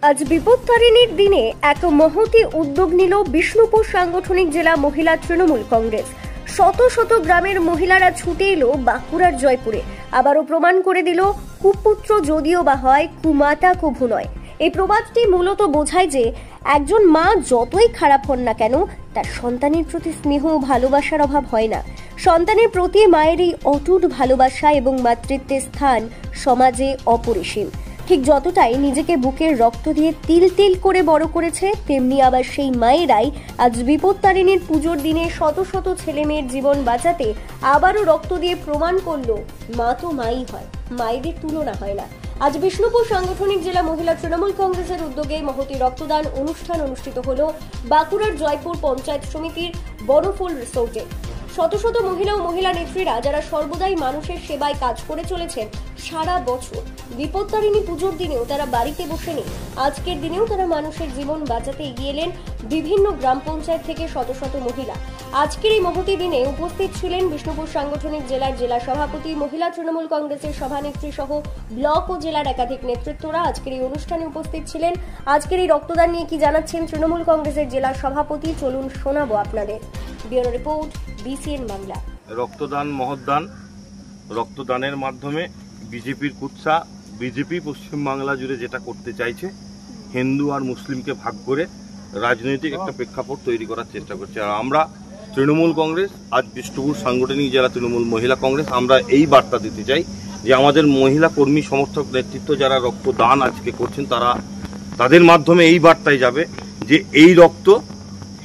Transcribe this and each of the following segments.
আজ বিপত্তারিণীর দিনে এক মহতি উদ্যোগ নিল বিষ্ণুপুর সাংগঠনিক জেলা মহিলা তৃণমূল কংগ্রেস। শত শত গ্রামের মহিলারা ছুটে এলো বাঁকুড়ার জয়পুরে। আবারও প্রমাণ করে দিল কুপুত্র যদিও বা হয়, কুমাতা কভু নয়। এই প্রবাদটি মূলত বোঝায় যে একজন মা যতই খারাপ হন না কেন, তার সন্তানের প্রতি স্নেহ ও ভালোবাসার অভাব হয় না। সন্তানের প্রতি মায়ের এই অটুট ভালোবাসা এবং মাতৃত্বের স্থান সমাজে অপরিসীম। ঠিক যতটাই নিজেকে বুকের রক্ত দিয়ে তিল তিল করে বড় করেছে, তেমনি আবার সেই মায়েরাই আজ বিপত্তারিণীর পুজোর দিনে শত শত ছেলে মেয়ের জীবন বাঁচাতে আবারও রক্ত দিয়ে প্রমাণ করলো মা তো মাই হয়, মায়েদের তুলনা হয় না। আজ বিষ্ণুপুর সাংগঠনিক জেলা মহিলা তৃণমূল কংগ্রেসের উদ্যোগে মহতি রক্তদান অনুষ্ঠান অনুষ্ঠিত হলো বাঁকুড়ার জয়পুর পঞ্চায়েত সমিতির বড়ফুল রিসোর্টে। শত শত মহিলা ও মহিলা নেত্রীরা যারা সর্বদাই মানুষের সেবায় কাজ করে চলেছেন সারা বছর, বিপত্তারিণী পুজোর দিনেও তারা বাড়িতে বসে নেই। আজকের দিনেও তারা মানুষের জীবন বাঁচাতে এগিয়ে এলেন বিভিন্ন গ্রাম পঞ্চায়েত থেকে শত শত মহিলা। আজকের এই মহতি দিনে উপস্থিত ছিলেন বিষ্ণুপুর সাংগঠনিক জেলার জেলা সভাপতি, মহিলা তৃণমূল কংগ্রেসের সভানেত্রী সহ ব্লক ও জেলার একাধিক নেতৃত্বরা আজকের এই অনুষ্ঠানে উপস্থিত ছিলেন। আজকের এই রক্তদান নিয়ে কি জানাচ্ছেন তৃণমূল কংগ্রেসের জেলা সভাপতি, চলুন শোনাবো আপনাদের। Bureau report, BCN Bangla. রক্তদান মহৎদান, রক্তদানের মাধ্যমে বিজেপির কুৎসা, বিজেপি পশ্চিমবাংলা জুড়ে যেটা করতে চাইছে, হিন্দু আর মুসলিমকে ভাগ করে রাজনৈতিক একটা প্রেক্ষাপট তৈরি করার চেষ্টা করছে। আর আমরা তৃণমূল কংগ্রেস, আজ বিষ্ণুপুর সাংগঠনিক জেলা তৃণমূল মহিলা কংগ্রেস, আমরা এই বার্তা দিতে চাই যে আমাদের মহিলা কর্মী সমর্থক নেতৃত্ব যারা রক্তদান আজকে করছেন, তাদের মাধ্যমে এই বার্তায় যাবে যে এই রক্ত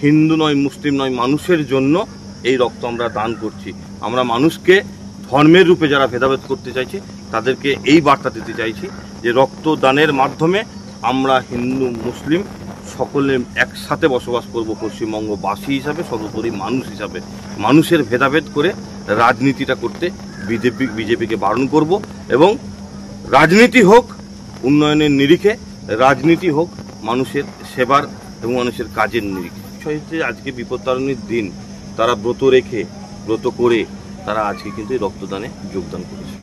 হিন্দু নয়, মুসলিম নয়, মানুষের জন্য এই রক্ত আমরা দান করছি। আমরা মানুষকে ধর্মের রূপে যারা ভেদাভেদ করতে চাইছে তাদেরকে এই বার্তা দিতে চাইছি যে রক্তদানের মাধ্যমে আমরা হিন্দু মুসলিম সকলে একসাথে বসবাস করব পশ্চিমবঙ্গবাসী হিসাবে, সর্বোপরি মানুষ হিসাবে। মানুষের ভেদাভেদ করে রাজনীতিটা করতে বিজেপিকে বারণ করব, এবং রাজনীতি হোক উন্নয়নের নিরিখে, রাজনীতি হোক মানুষের সেবার এবং মানুষের কাজের নিরিখে। বিষয় হচ্ছে আজকে বিপত্তারিণীর দিন, তারা ব্রত করে তারা আজকে কিন্তু রক্তদানে যোগদান করেছে।